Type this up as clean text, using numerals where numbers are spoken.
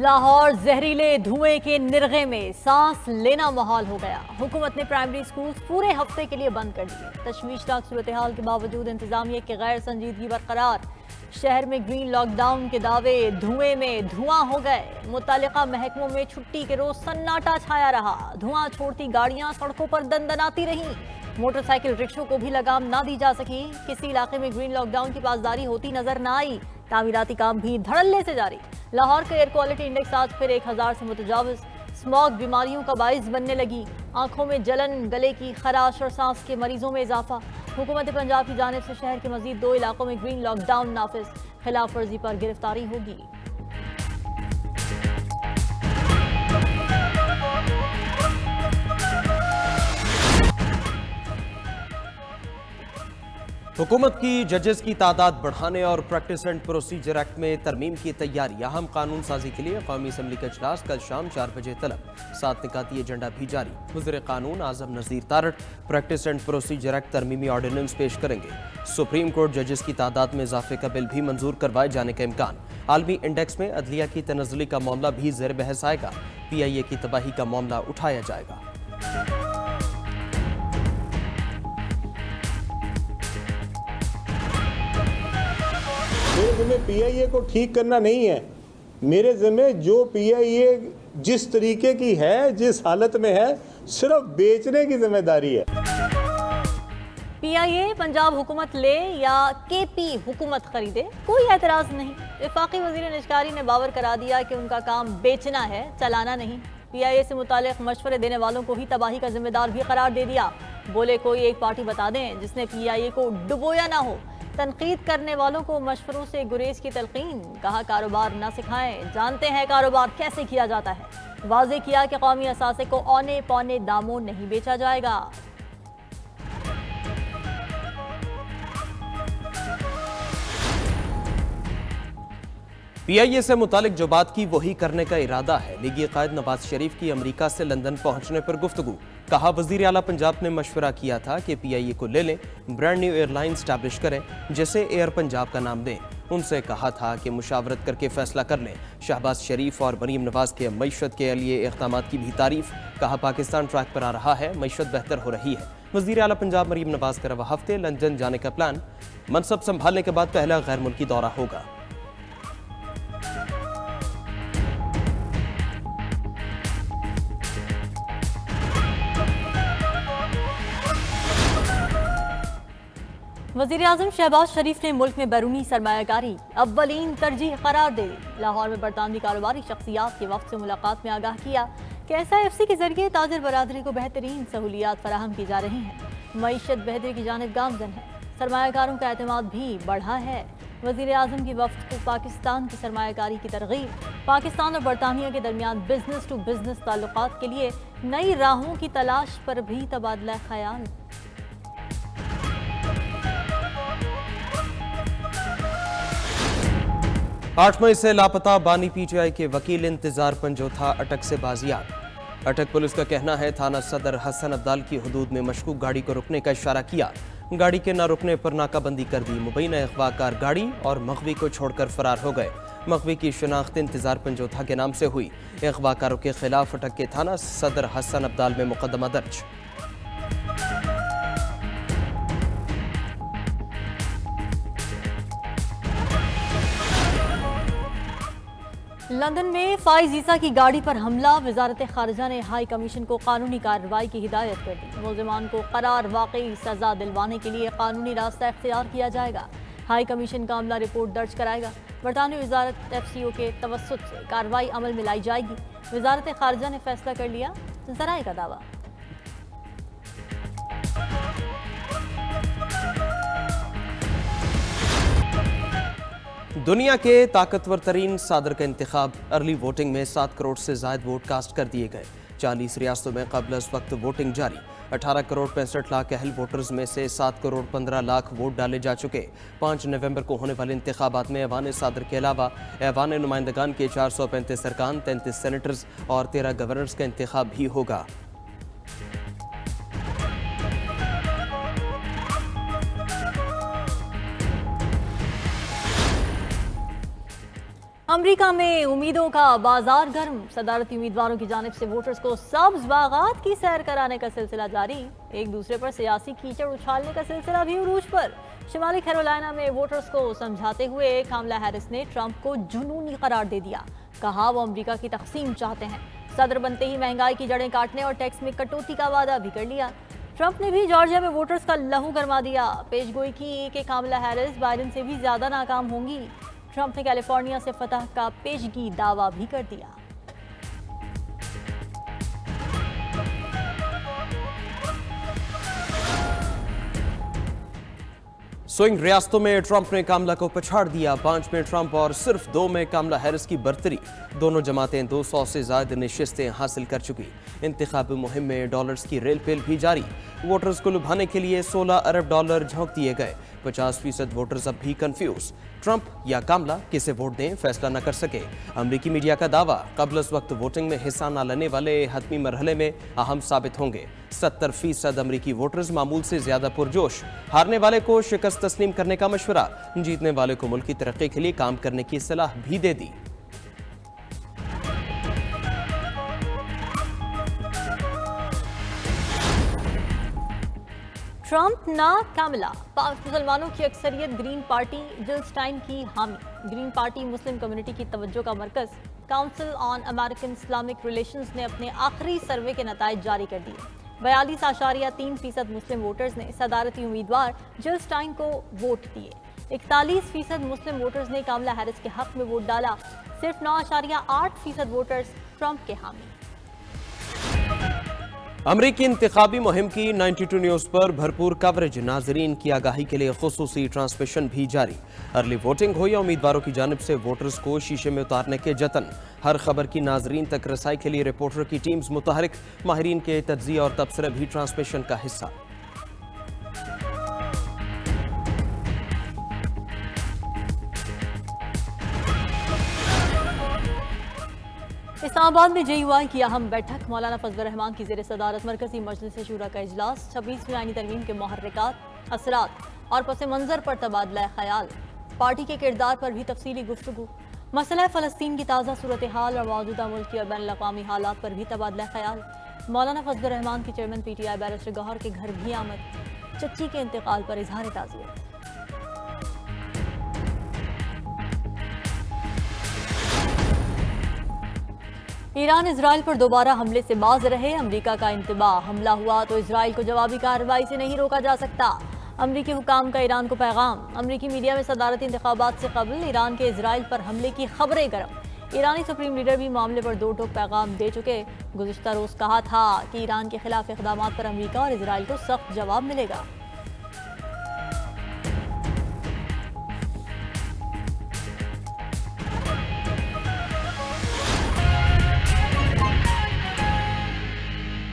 लाहौर जहरीले धुएं के निर्गे में सांस लेना मुहाल हो गया। हुकूमत ने प्राइमरी स्कूल पूरे हफ्ते के लिए बंद कर दिए। तशवीशनाक सूरत हाल के बावजूद इंतजामिया की गैर संजीदगी बरकरार। शहर में ग्रीन लॉकडाउन के दावे धुएं में धुआं हो गए। मुत्तल्लिका महकमों में छुट्टी के रोज सन्नाटा छाया रहा। धुआं छोड़ती गाड़ियां सड़कों पर दंदनाती रहीं। मोटरसाइकिल रिक्शों को भी लगाम ना दी जा सकी। किसी इलाके में ग्रीन लॉकडाउन की पासदारी होती नजर न आई। तामीराती काम भी धड़ल्ले से जारी। लाहौर का एयर क्वालिटी इंडेक्स आज फिर 1000 से मुतजाविज। स्मॉग बीमारियों का बाइस बनने लगी। आंखों में जलन, गले की खराश और सांस के मरीजों में इजाफा। हुकूमत पंजाब की जानिब से शहर के मजीद 2 इलाकों में ग्रीन लॉकडाउन नाफिज। खिलाफ वर्जी पर गिरफ्तारी होगी। हुकूमत की जजेस की तादाद बढ़ाने और प्रैक्टिस एंड प्रोसीजर एक्ट में तरमीम की तैयारी। अहम कानून साजी के लिए कौमी असम्बली का इजलास कल शाम 4 बजे तलब। 7 निकाती एजेंडा भी जारी। वज़ीर कानून आजम Nazeer Tarar practice and procedure act तरमीमी ऑर्डिनेंस पेश करेंगे। सुप्रीम कोर्ट जजेस की तादाद में इजाफे का बिल भी मंजूर करवाए जाने का इम्कान। आलमी इंडेक्स में अदलिया की तनज़्ज़ुली का मामला भी ज़ेर बहस आएगा। PIA की तबाही का मामला उठाया जाएगा। मेरे ज़िम्मे PIA को ठीक करना नहीं है। मेरे ज़िम्मे जो PIA जिस तरीके की है, जिस हालत में है, सिर्फ बेचने की जिम्मेदारी है। PIA पंजाब हुकूमत ले या KP हुकूमत खरीदे, कोई एतराज नहीं। वफाकी वजीर निजकारी ने बावर करा दिया कि उनका काम बेचना है, चलाना नहीं। PIA से मुतालिक मशवरे देने वालों को ही तबाही का जिम्मेदार भी करार दे दिया। बोले कोई एक पार्टी बता दें जिसने PIA को डुबोया ना हो। तनकीद करने वालों को मशवरों से गुरेज की तलकीन। कहा कारोबार ना सिखाएं, जानते हैं कारोबार कैसे किया जाता है। वाज़े किया कि कौमी असासे को औने पौने दामों नहीं बेचा जाएगा। PIA से मुतालिक जो बात की वही करने का इरादा है। लीगी कायद नवाज शरीफ की अमरीका से लंदन पहुंचने पर गुफ्तगू। कहा वजीर आला पंजाब ने मशवरा किया था कि PIA को ले लें, ब्रांड न्यू एयरलाइन स्टैब्लिश करें जिसे एयर पंजाब का नाम दें। उनसे कहा था कि मुशावरत करके फैसला कर लें। शहबाज शरीफ और मरीम नवाज के मईशत के लिए इक़दाम की भी तारीफ। कहा पाकिस्तान ट्रैक पर आ रहा है, मईशत बेहतर हो रही है। वजीर आला पंजाब मरीम नवाज का रवा हफ्ते लंदन जाने का प्लान। मनसब संभालने के बाद पहला गैर मुल्की दौरा होगा। वज़ीर आज़म शहबाज शरीफ ने मुल्क में बैरूनी सरमायाकारी अव्वलीन तरजीह करार दे दी। लाहौर में बरतानवी कारोबारी शख्सियात के वक्त से मुलाकात में आगाह किया कि SIFC के जरिए ताजिर बरादरी को बेहतरीन सहूलियात फराहम की जा रही हैं। मईशत बेहतरी की जानिब गामजन है। सरमायाकारों का एतमाद भी बढ़ा है। वज़ीर आज़म की वफ्द को पाकिस्तान की सरमायाकारी की तरगीब, पाकिस्तान और बरतानिया के दरमियान बिजनेस टू बिजनेस ताल्लुकात के लिए नई राहों की तलाश पर भी तबादला ख्याल। 8 मई से लापता बानी PTI के वकील इंतजार पंजोथा अटक से बाजियाब। अटक पुलिस का कहना है थाना सदर हसन अब्दाल की हदूद में मशकूक गाड़ी को रुकने का इशारा किया। गाड़ी के न रुकने पर नाकाबंदी कर दी। मुबैना अगवाकार गाड़ी और मगवी को छोड़कर फरार हो गए। मगवी की शनाख्त इंतजार पंजोथा के नाम से हुई। अगवाकारों के खिलाफ अटक के थाना सदर हसन अब्दाल में मुकदमा दर्ज। लंदन में फाइज ईसा की गाड़ी पर हमला। वजारत खारजा ने हाई कमीशन को कानूनी कार्रवाई की हिदायत कर दी। मुल्जिमान को करार वाकई सजा दिलवाने के लिए कानूनी रास्ता इख्तियार किया जाएगा। हाई कमीशन का अमला रिपोर्ट दर्ज कराएगा। बरतानवी वजारत FCO के तवस्सुत से कार्रवाई अमल में लाई जाएगी। वजारत खारजा ने फैसला कर लिया, ज़राए का दावा। दुनिया के ताकतवर तरीन सादर का इंतखाब। अर्ली वोटिंग में 7 करोड़ से ज्यादा वोट कास्ट कर दिए गए। 40 रियासतों में कबल इस वक्त वोटिंग जारी। 18 करोड़ 65 लाख अहल वोटर्स में से 7 करोड़ 15 लाख वोट डाले जा चुके। 5 नवंबर को होने वाले इंतखाबात में ऐवान सादर के अलावा ऐवान नुमाइंदगान के 435 अरकान, 33 सेनेटर्स और 13 गवर्नर्स का इंतखाब भी होगा। अमेरिका में उम्मीदों का बाजार गर्म। सदारती उम्मीदवारों की जानिब से वोटर्स को सब्ज बागात की सैर कराने का सिलसिला जारी। एक दूसरे पर सियासी कीचड़ उछालने का सिलसिला भी उरूज पर। शिमाली कैरोलिना में वोटर्स को समझाते हुए कामला हैरिस ने ट्रंप को जुनूनी करार दे दिया। कहा वो अमेरिका की तकसीम चाहते हैं। सदर बनते ही महंगाई की जड़ें काटने और टैक्स में कटौती का वादा भी कर लिया। ट्रंप ने भी जॉर्जिया में वोटर्स का लहू गरमा दिया। पेशगोई की कि कामला हैरिस बाइडेन से भी ज्यादा नाकाम होंगी। ट्रंप ने कैलिफोर्निया से फतह का पेशगी दावा भी कर दिया। स्विंग रियासतों में ट्रंप ने कामला को पछाड़ दिया। 5 में ट्रंप और सिर्फ 2 में कामला हैरिस की बर्तरी। दोनों जमातें 200 से ज्यादा नशिस्तें हासिल कर चुकी। इंतखाबी मुहिम में डॉलर्स की रेल पेल भी जारी। वोटर्स को लुभाने के लिए 16 अरब डॉलर झोंक दिए गए। 50% वोटर्स अब भी कंफ्यूज। ट्रंप या कामला किसे वोट दें फैसला न कर सके। अमरीकी मीडिया का दावा, कबल इस वक्त वोटिंग में हिस्सा न लेने वाले हतमी मरहले में अहम साबित होंगे। 70% अमरीकी वोटर्स मामूल से ज्यादा पुरजोश। हारने वाले को शिकस्त तस्लीम करने का मशवरा। जीतने वाले को मुल्क की तरक्की के लिए काम करने की सलाह भी दे दी। ट्रंप ना कामला। पाक मुसलमानों की अक्सरियत ग्रीन पार्टी जिल स्टाइन की हामी। ग्रीन पार्टी मुस्लिम कम्युनिटी की तवज्जो का मरकज। Council on American Islamic relations ने अपने आखिरी सर्वे के नताइज जारी कर दिए। 42.3% मुस्लिम वोटर्स ने सदारती उम्मीदवार जिल स्टाइन को वोट दिए। 41% मुस्लिम वोटर्स ने कामला हैरिस के हक में वोट डाला। सिर्फ 9.8% वोटर्स ट्रंप के हामी। अमरीकी इंतखाबी मुहिम की 92 न्यूज पर भरपूर कवरेज। नाजरीन की आगाही के लिए खुसूसी ट्रांसमिशन भी जारी। अर्ली वोटिंग हो या उम्मीदवारों की जानिब से वोटर्स को शीशे में उतारने के जतन। हर खबर की नाजरीन तक रसाई के लिए रिपोर्टर की टीम्स मुतहरिक। माहिरीन के तज्जिया और तबसरे भी ट्रांसमिशन का हिस्सा। इस्लामाबाद में JUI की अहम बैठक। मौलाना फजलुर रहमान की ज़ेर सदारत मरकजी मजलिस शूरा का इजलास। 26वीं आईनी तरमीम के मुहर्रिकात, असरात और पस मंजर पर तबादला ख्याल। पार्टी के किरदार पर भी तफसीली गुफ्तगू। मसला फ़लस्तीन की ताज़ा सूरत हाल और मौजूदा मुल्की और बैनुल अक़वामी हालात पर भी तबादला ख्याल। मौलाना फजलुर रहमान की चेयरमैन PTI बैरिस्टर गौहर के घर भी आमद। चच्ची के इंतकाल पर इजहार ताज़ियत। ईरान इजराइल पर दोबारा हमले से बाज रहे। अमेरिका का इंतबाह, हमला हुआ तो इजराइल को जवाबी कार्रवाई से नहीं रोका जा सकता। अमेरिकी हुकाम का ईरान को पैगाम। अमेरिकी मीडिया में सदारती इंतखाबात से कबल ईरान के इजराइल पर हमले की खबरें गर्म। ईरानी सुप्रीम लीडर भी मामले पर दो टोक पैगाम दे चुके। गुज़िश्ता रोज कहा था कि ईरान के खिलाफ इक़दामात पर अमेरिका और इजराइल को सख्त जवाब मिलेगा।